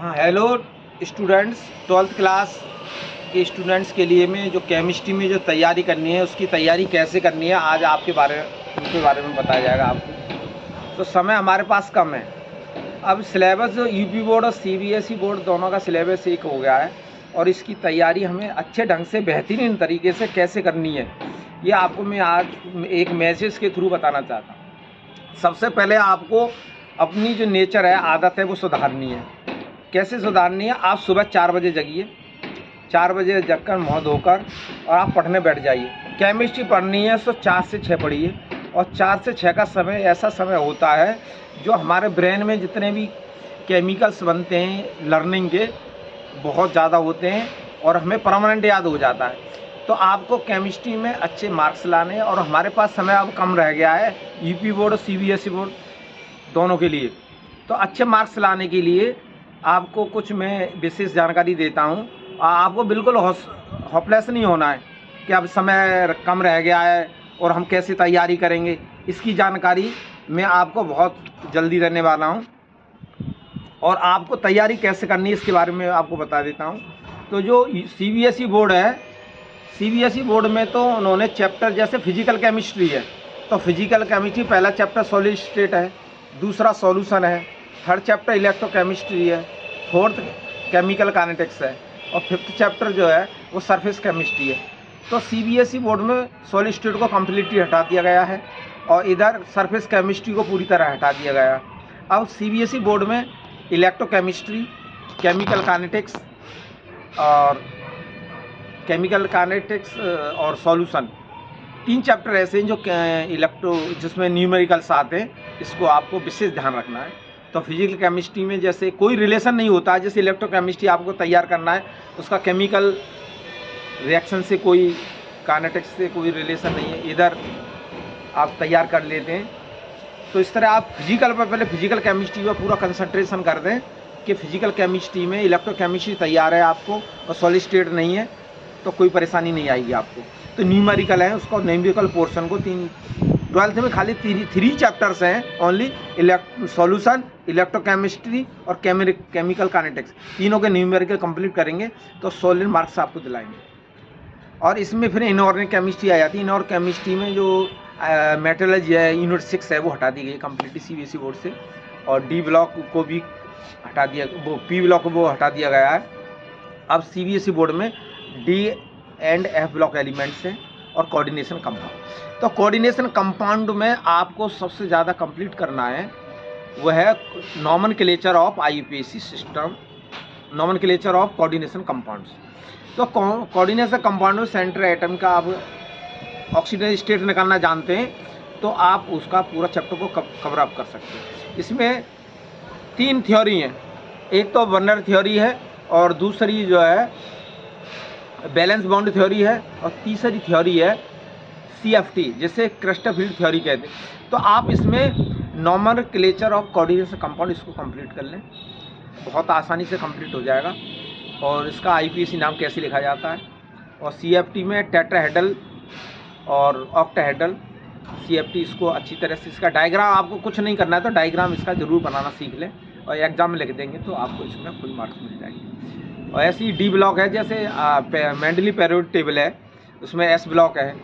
हाँ, hello students. 12th class के students के लिए मैं जो केमिस्ट्री में जो तैयारी करनी है उसकी तैयारी कैसे करनी है आज उनके बारे में बताया जाएगा आपको। तो समय हमारे पास कम है। अब सिलेबस जो यूपी बोर्ड और सीबीएसई बोर्ड दोनों का सिलेबस एक हो गया है और इसकी तैयारी हमें अच्छे ढंग से बेहतरीन तरीके से कैसे करनी है ये आपको मैं आज एक मैसेज के थ्रू बताना चाहता हूँ। सबसे पहले आपको अपनी जो नेचर है, आदत है, वो सुधारनी है। कैसे सुधारनी है? आप सुबह 4 बजे जगिए, 4 बजे जगकर मुँह धोकर और आप पढ़ने बैठ जाइए। केमिस्ट्री पढ़नी है तो 4 से 6 पढ़िए और 4 से 6 का समय ऐसा समय होता है जो हमारे ब्रेन में जितने भी केमिकल्स बनते हैं लर्निंग के बहुत ज़्यादा होते हैं और हमें परमानेंट याद हो जाता है। तो आपको केमिस्ट्री में अच्छे मार्क्स लाने हैं और हमारे पास समय अब कम रह गया है यूपी बोर्ड और सीबीएसई बोर्ड दोनों के लिए। तो अच्छे मार्क्स लाने के लिए आपको कुछ मैं विशेष जानकारी देता हूँ। आपको बिल्कुल होपलेस नहीं होना है कि अब समय कम रह गया है और हम कैसे तैयारी करेंगे। इसकी जानकारी मैं आपको बहुत जल्दी देने वाला हूँ और आपको तैयारी कैसे करनी है इसके बारे में आपको बता देता हूँ। तो जो सीबीएसई बोर्ड है, सीबीएसई बोर्ड में तो उन्होंने चैप्टर जैसे फिजिकल केमिस्ट्री है तो फिजिकल केमिस्ट्री पहला चैप्टर सॉलिड स्टेट है, दूसरा सॉल्यूशन है, थर्ड चैप्टर इलेक्ट्रोकेमिस्ट्री है, फोर्थ केमिकल काइनेटिक्स है और फिफ्थ चैप्टर जो है वो सरफेस केमिस्ट्री है। तो सीबीएसई बोर्ड में सॉलिड स्टेट को कम्प्लीटली हटा दिया गया है और इधर सरफेस केमिस्ट्री को पूरी तरह हटा दिया गया है। अब सीबीएसई बोर्ड में इलेक्ट्रोकेमिस्ट्री, केमिकल काइनेटिक्स और सॉल्यूशन 3 चैप्टर ऐसे हैं जो जिसमें न्यूमेरिकल्स आते हैं। इसको आपको विशेष ध्यान रखना है। तो फिजिकल केमिस्ट्री में जैसे कोई रिलेशन नहीं होता है, जैसे इलेक्ट्रोकेमिस्ट्री आपको तैयार करना है उसका केमिकल रिएक्शन से कोई, काइनेटिक्स से कोई रिलेशन नहीं है, इधर आप तैयार कर लेते हैं। तो इस तरह आप फिजिकल पर पहले फिजिकल केमिस्ट्री पर पूरा कंसंट्रेशन कर दें कि फिजिकल केमिस्ट्री में इलेक्ट्रोकेमिस्ट्री तैयार है आपको और सॉलिड स्टेट नहीं है तो कोई परेशानी नहीं आएगी आपको। तो न्यूमेरिकल है, उसको न्यूमेरिकल पोर्शन को 12th में खाली 3 चैप्टर्स हैं ओनली, सॉल्यूशन, इलेक्ट्रोकेमिस्ट्री और केमिकल काइनेटिक्स, तीनों के न्यूमेरिकल कंप्लीट करेंगे तो सॉलिड मार्क्स आपको दिलाएंगे। और इसमें फिर इनऑर्गेनिक केमिस्ट्री आ जाती है। इनऑर्गेनिक केमिस्ट्री में जो मेटलर्जी है यूनिट 6 है वो हटा दी गई कम्प्लीटली सीबीएसई बोर्ड से और डी ब्लॉक को भी हटा दिया, वो पी ब्लॉक वो हटा दिया गया है। अब सीबीएसई बोर्ड में D and F block elements हैं और कोऑर्डिनेशन कंपाउंड। तो कोऑर्डिनेशन कंपाउंड में आपको सबसे ज़्यादा कंप्लीट करना है वह है nomenclature of IUPAC system, nomenclature of coordination compounds. तो कोऑर्डिनेशन कंपाउंड में सेंटर एटम का आप ऑक्सीजन स्टेट निकालना जानते हैं तो आप उसका पूरा चैप्टर को कवर अप कर सकते हैं। इसमें 3 थ्योरी हैं, एक तो वर्नर थ्योरी है और दूसरी जो है बैलेंस बाउंड थ्योरी है और तीसरी थ्योरी है सीएफटी जिसे क्रिस्टोफील्ड थ्योरी कहते हैं। तो आप इसमें नॉमेनक्लेचर ऑफ कोऑर्डिनेशन कंपाउंड इसको कंप्लीट कर लें, बहुत आसानी से कंप्लीट हो जाएगा। और इसका आईपीएसी नाम कैसे लिखा जाता है और सीएफटी में टेट्राहेड्रल और ऑक्टाहेड्रल सीएफटी, इसको अच्छी तरह से इसका डायग्राम आपको कुछ नहीं करना है तो डायग्राम इसका ज़रूर बनाना सीख लें और एग्जाम में लिख देंगे तो आपको इसमें फुल मार्क्स मिल जाएंगे। और ऐसी डी ब्लॉक है जैसे मेंडली पीरियोडिक टेबल है उसमें एस ब्लॉक है,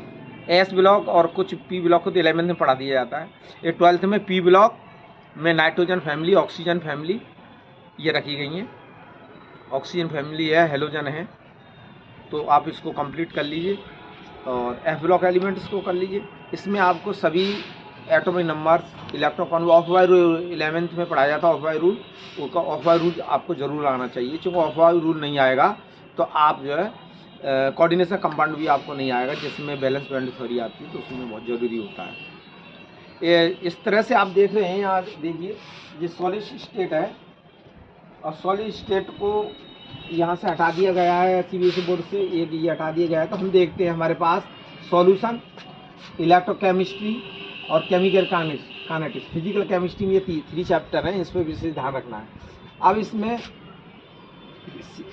एस ब्लॉक और कुछ पी ब्लॉक को तो 11th में पढ़ा दिया जाता है। ये 12th में पी ब्लॉक में नाइट्रोजन फैमिली, ऑक्सीजन फैमिली ये रखी गई हैं। ऑक्सीजन फैमिली है, हेलोजन है, तो आप इसको कंप्लीट कर लीजिए और एफ ब्लॉक एलिमेंट्स को कर लीजिए। इसमें आपको सभी atomic numbers, electron, Aufbau rule 11th में पढ़ाया जाता है, ऑफ वाई रूल, उसका ऑफ वाई रूल आपको ज़रूर आना चाहिए। क्योंकि ऑफ वाई रूल नहीं आएगा तो आप जो है कोऑर्डिनेशन कंपाउंड भी आपको नहीं आएगा जिसमें बैलेंस बैंड थ्योरी आती है तो उसमें बहुत ज़रूरी होता है। इस तरह से आप देख रहे हैं, यहाँ देखिए ये सॉलिड स्टेट है और सॉलिड स्टेट को यहाँ से हटा दिया गया है सीबीएसई बोर्ड से, ये हटा दिया गया है। तो हम देखते हैं हमारे पास सॉल्यूशन, इलेक्ट्रोकेमिस्ट्री और केमिकल काइनेटिक्स, फिजिकल केमिस्ट्री में ये 3 चैप्टर हैं, इस पर विशेष ध्यान रखना है। अब इसमें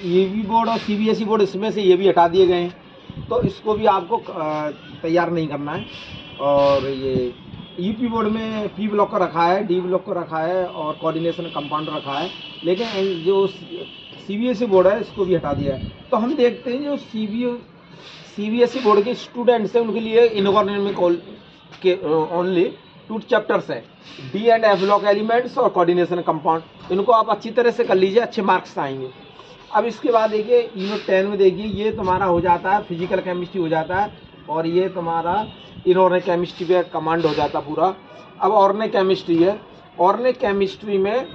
यूपी बोर्ड और सीबीएसई बोर्ड इसमें से ये भी हटा दिए गए हैं तो इसको भी आपको तैयार नहीं करना है। और ये यूपी बोर्ड में पी ब्लॉक को रखा है, डी ब्लॉक को रखा है और कोऑर्डिनेशन कंपाउंड रखा है, लेकिन जो सीबीएसई बोर्ड है इसको भी हटा दिया है। तो हम देखते हैं जो सीबीएसई बोर्ड के स्टूडेंट्स हैं उनके लिए इनऑर्गेनिक के ओनली 2 चैप्टर्स हैं, D and F block elements और कोऑर्डिनेशन कंपाउंड। इनको आप अच्छी तरह से कर लीजिए, अच्छे मार्क्स आएंगे। अब इसके बाद देखिए यूनिट 10 में देखिए ये तुम्हारा हो जाता है फिजिकल केमिस्ट्री हो जाता है, और ये तुम्हारा इनऑर्गेनिक केमिस्ट्री पे कमांड हो जाता पूरा। अब ऑर्गेनिक केमिस्ट्री है, ऑर्गेनिक केमिस्ट्री में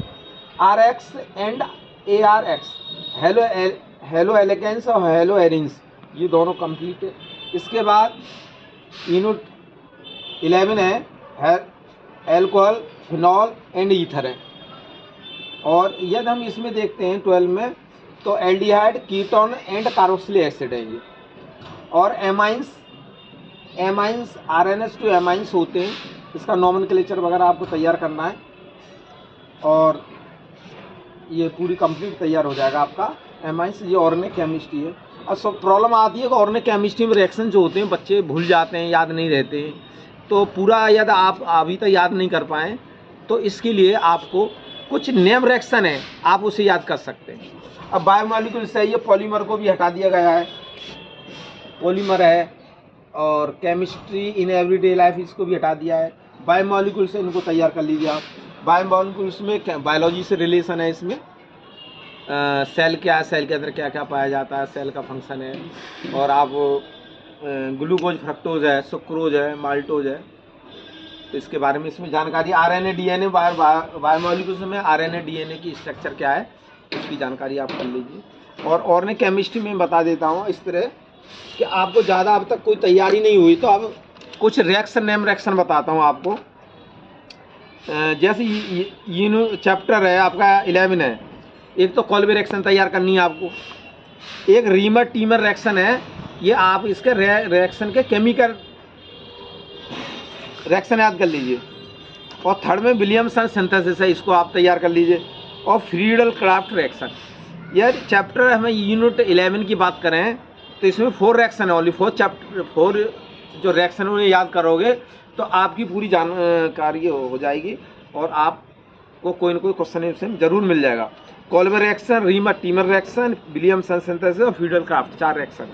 RX एंड ARX हेलो एलिकेंस और हेलो एरिन्स ये दोनों कंप्लीट है। इसके बाद यूनिट 11 है एल्कोहल, फिनॉल एंड ईथर है। और यदि हम इसमें देखते हैं 12 में तो aldehyde, ketone and carboxylic acid है ये। और एमाइंस RNS टू एमाइंस होते हैं, इसका नॉमेनक्लेचर वगैरह आपको तैयार करना है और ये पूरी कंप्लीट तैयार हो जाएगा आपका एमाइंस। ये ऑर्गेनिक केमिस्ट्री है। अब सब प्रॉब्लम आती है कि ऑर्गेनिक केमिस्ट्री में रिएक्शन जो होते हैं बच्चे भूल जाते हैं, याद नहीं रहते हैं, तो पूरा यदि आप अभी तक याद नहीं कर पाएँ तो इसके लिए आपको कुछ नेम रिएक्शन है आप उसे याद कर सकते हैं। अब बायोमॉलिक्यूल्स है, ये पॉलीमर को भी हटा दिया गया है, पॉलीमर है। और केमिस्ट्री इन एवरीडे लाइफ इसको भी हटा दिया है। बायोमॉलिक्यूल्स से इनको तैयार कर लीजिए आप। बायोमॉलिक्यूल्स में बायोलॉजी से रिलेशन है इसमें, सेल क्या है, सेल के अंदर क्या क्या पाया जाता है, सेल का फंक्शन है। और आप ग्लूकोज, फ्रक्टोज है, सुक्रोज है, माल्टोज है, तो इसके बारे में इसमें जानकारी। RNA DNA बायोमॉलिक्यूल्स में RNA DNA की स्ट्रक्चर क्या है उसकी जानकारी आप कर लीजिए। और ऑर्गेनिक केमिस्ट्री में बता देता हूँ इस तरह कि आपको ज़्यादा अब तक कोई तैयारी नहीं हुई तो अब कुछ रिएक्शन नेम रिएक्शन बताता हूँ आपको। जैसे ये चैप्टर है आपका 11 है, एक तो कॉल्बे रिएक्शन तैयार करनी है आपको, एक रीमर टीमर रिएक्शन है, ये आप इसके रिएक्शन के केमिकल रिएक्शन याद कर लीजिए। और थर्ड में विलियमसन सिंथेसिस है, इसको आप तैयार कर लीजिए। और फ्रीडल क्राफ्ट रिएक्शन, यह चैप्टर हमें यूनिट 11 की बात करें तो इसमें 4 रिएक्शन है ओनली। 4 जो रिएक्शन है उन्हें याद करोगे तो आपकी पूरी जानकारी हो जाएगी और आपको कोई ना कोई क्वेश्चन इसमें जरूर मिल जाएगा। Kolbe reaction, Reimer Tiemann reaction, Williamson synthesis और फ्रीडल क्राफ्ट 4 रिएक्शन।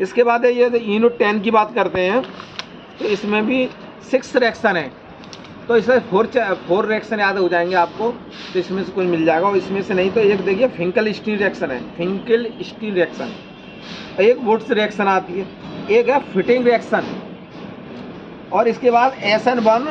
इसके बाद ये यूनिट 10 की बात करते हैं तो इसमें भी 6 रिएक्शन है, तो इसमें 4 रिएक्शन याद हो जाएंगे आपको, तो इसमें से कोई मिल जाएगा। और इसमें से नहीं तो एक देखिए फिंकल स्टील रिएक्शन है, फिंकल स्टील रिएक्शन, एक वुड्स रिएक्शन आती है, एक है फिटिंग रिएक्शन। और इसके बाद SN1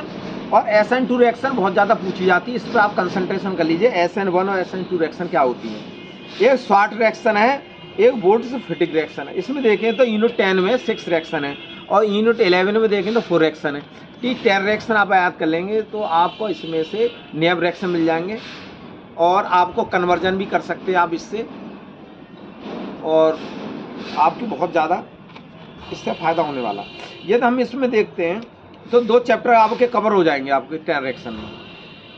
और SN2 रिएक्शन बहुत ज़्यादा पूछी जाती है, इस पर आप कंसंट्रेशन कर लीजिए। SN1 और SN2 रिएक्शन क्या होती है। एक शॉर्ट रिएक्शन है, एक वुड्स फिटिंग रिएक्शन है। इसमें देखें तो यूनिट 10 में 6 रिएक्शन है और यूनिट 11 में देखें तो 4 रिएक्शन है। ठीक 10 रिएक्शन आप याद कर लेंगे तो आपको इसमें से नेम रिएक्शन मिल जाएंगे और आपको कन्वर्जन भी कर सकते हैं आप इससे, और आपकी बहुत ज़्यादा इससे फ़ायदा होने वाला। यदि हम इसमें देखते हैं तो 2 चैप्टर आपके कवर हो जाएंगे आपके 10 रिएक्शन में।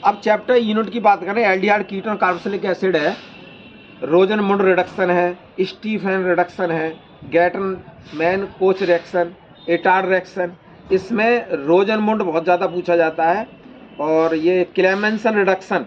अब चैप्टर यूनिट की बात करें, एल्डिहाइड, कीटोन, कार्बोक्सिलिक एसिड है, रोजनमुंड रिडक्शन है, स्टीफन रिडक्शन है, Gattermann Koch reaction, Etard reaction. इसमें रोजनमुंड बहुत ज़्यादा पूछा जाता है और ये क्लेमेंसन रिडक्शन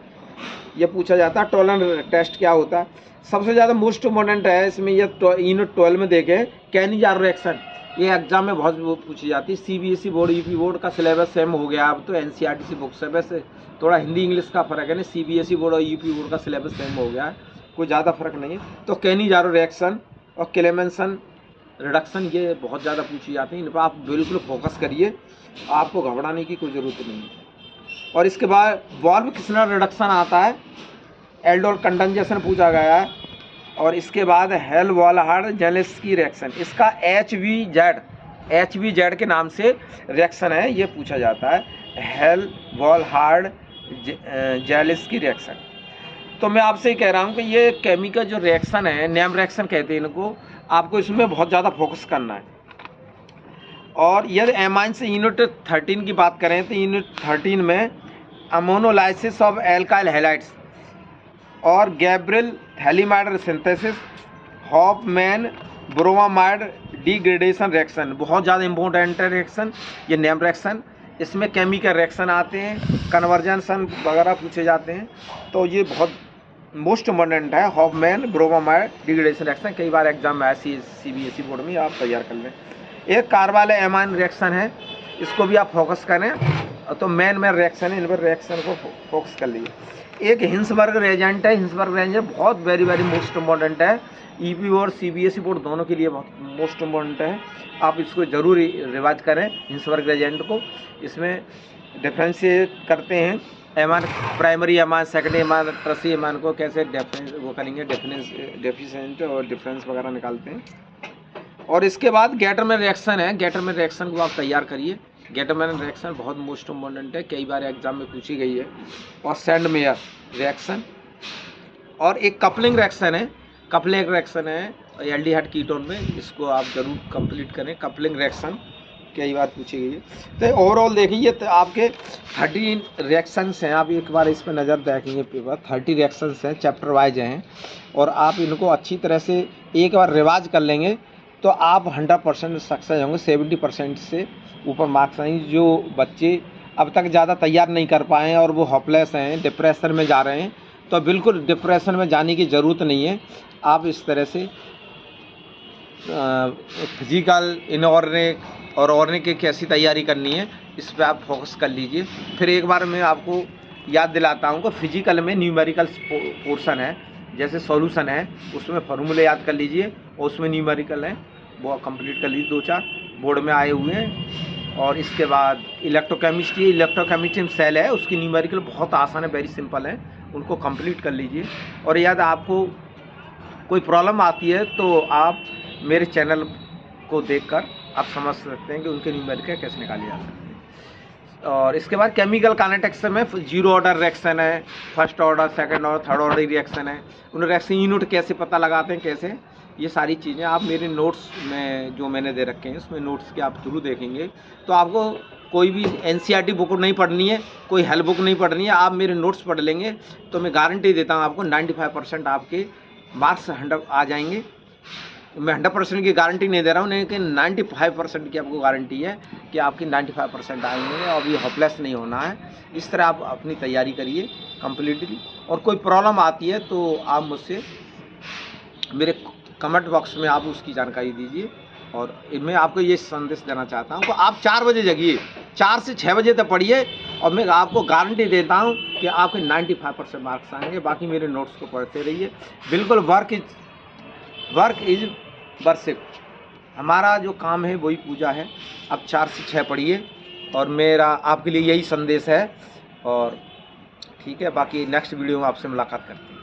ये पूछा जाता है। टोलन टेस्ट क्या होता है, सबसे ज़्यादा मोस्ट इम्पोर्टेंट है इसमें। ये यूनिट 12 में देखें कैनिजार रिएक्शन, ये एग्जाम में बहुत पूछी जाती है। CBSE बोर्ड यूपी बोर्ड का सिलेबस सेम हो गया, अब तो NCERT बुक्स है, वैसे थोड़ा हिंदी इंग्लिश का फ़र्क है ना। CBSE बोर्ड और यूपी बोर्ड का सिलेबस सेम हो गया है, कोई ज़्यादा फर्क नहीं है। तो कैनिजारो रिएक्शन और क्लेमेंसन रिडक्शन ये बहुत ज़्यादा पूछी जाती है, इन पर आप बिल्कुल फोकस करिए, आपको घबराने की कोई ज़रूरत नहीं है। और इसके बाद वॉल्व किस्नर रिडक्शन आता है, एल्डोल कंडेंसेशन पूछा गया है। और इसके बाद हेल वॉलहार्ड जेलेस्की रिएक्शन, इसका HVZ के नाम से रिएक्शन है, ये पूछा जाता है, हेल वॉलहार्ड जेलेस्की रिएक्शन। तो मैं आपसे कह रहा हूँ कि ये केमिकल जो रिएक्शन है, नेम रिएक्शन कहते हैं इनको, आपको इसमें बहुत ज़्यादा फोकस करना है। और यदि एमाइन से यूनिट 13 की बात करें तो यूनिट 13 में अमोनोलाइसिस ऑफ एल्काइल हैलाइड्स और Gabriel phthalimide synthesis, Hofmann bromamide degradation reaction, बहुत ज़्यादा इंपॉर्टेंट रिएक्शन ये नेम रिएक्शन। इसमें केमिकल रिएक्शन आते हैं, कन्वर्जन वगैरह पूछे जाते हैं। तो ये बहुत मोस्ट इम्पोर्टेंट है, हॉफमैन ब्रोमोमाइड डिग्रेडेशन रिएक्शन। कई बार एग्जाम में CBSE बोर्ड में आप तैयार कर लें। एक कार्बाइल एमाइन रिएक्शन है, इसको भी आप फोकस करें। तो मेन रिएक्शन है, इन पर रिएक्शन को फोकस कर लीजिए। एक हिंसबर्ग रिएजेंट है, हिंसबर्ग रिएजेंट बहुत वेरी मोस्ट इम्पोर्टेंट है। EP और CBSE बोर्ड दोनों के लिए बहुत मोस्ट इम्पोर्टेंट है, आप इसको ज़रूर रिवाइज करें हिंसबर्ग रिएजेंट को। इसमें डिफ्रेंशिएट करते हैं एमान, प्राइमरी एमान, सेकेंडरी एमान, टर्शियरी एमान को कैसे वो करेंगे, डेफिशिएंट और डिफरेंस वगैरह निकालते हैं। और इसके बाद गेटरमैन रिएक्शन है, गेटरमैन रिएक्शन को आप तैयार करिए। गेटरमैन रिएक्शन बहुत मोस्ट इम्पोर्टेंट है, कई बार एग्जाम में पूछी गई है। और सैंडमेयर रिएक्शन, और एक कपलिंग रिएक्शन है, कपलिंग रिएक्शन है एल्डिहाइड कीटोन में, इसको आप जरूर कंप्लीट करें। कपलिंग रिएक्शन कई बार पूछी गई है। तो ओवरऑल देखिए तो आपके 30 रिएक्शंस हैं, आप एक बार इस पर नज़र देखेंगे पेपर, 30 रिएक्शंस हैं, चैप्टर वाइज हैं, और आप इनको अच्छी तरह से एक बार रिवाइज कर लेंगे तो आप 100% सक्सेस होंगे। 70% से ऊपर मार्क्स आएंगे। जो बच्चे अब तक ज़्यादा तैयार नहीं कर पाए हैं और वो होपलेस हैं, डिप्रेशन में जा रहे हैं, तो बिल्कुल डिप्रेशन में जाने की ज़रूरत नहीं है। आप इस तरह से फिजिकल, इनऑर्गेनिक और ऑर्गेनिक की कैसी तैयारी करनी है, इस पर आप फोकस कर लीजिए। फिर एक बार मैं आपको याद दिलाता हूँ कि फिजिकल में न्यूमेरिकल पोर्शन है, जैसे सॉल्यूशन है, उसमें फार्मूले याद कर लीजिए, और उसमें न्यूमेरिकल है, वो कंप्लीट कर लीजिए। 2-4 बोर्ड में आए हुए हैं। और इसके बाद इलेक्ट्रोकेमिस्ट्री में सेल है, उसकी न्यूमेरिकल बहुत आसान है, वेरी सिंपल है, उनको कंप्लीट कर लीजिए। और याद आपको कोई प्रॉब्लम आती है तो आप मेरे चैनल को देखकर आप समझ सकते हैं कि उनके न्यूमेरिकल कैसे निकाले जा सकते हैं। और इसके बाद केमिकल काइनेटिक्स में 0 ऑर्डर रिएक्शन है, first order, second order, third order reaction है, उन रिएक्शन यूनिट कैसे पता लगाते हैं, कैसे, ये सारी चीज़ें आप मेरे नोट्स में जो मैंने दे रखे हैं उसमें नोट्स के आप जरूर देखेंगे। तो आपको कोई भी NCERT बुक नहीं पढ़नी है, कोई हेल्प बुक नहीं पढ़नी है, आप मेरे नोट्स पढ़ लेंगे तो मैं गारंटी देता हूँ आपको 95% आपके मार्क्स 100 आ जाएंगे। मैं 100% की गारंटी नहीं दे रहा हूँ, लेकिन 95% की आपको गारंटी है कि आपकी 95% आएंगे। और अभी होपलेस नहीं होना है। इस तरह आप अपनी तैयारी करिए कम्प्लीटली। और कोई प्रॉब्लम आती है तो आप मुझसे मेरे कमेंट बॉक्स में आप उसकी जानकारी दीजिए। और मैं आपको ये संदेश देना चाहता हूँ कि आप 4 बजे जगिए, 4 से 6 बजे तक पढ़िए, और मैं आपको गारंटी देता हूँ कि आपके 95% मार्क्स आएंगे। बाकी मेरे नोट्स को पढ़ते रहिए। बिल्कुल वर्क इज वर्शिप, हमारा जो काम है वही पूजा है। अब 4 से 6 पढ़िए, और मेरा आपके लिए यही संदेश है। और ठीक है, बाकी नेक्स्ट वीडियो में आपसे मुलाकात करते हैं।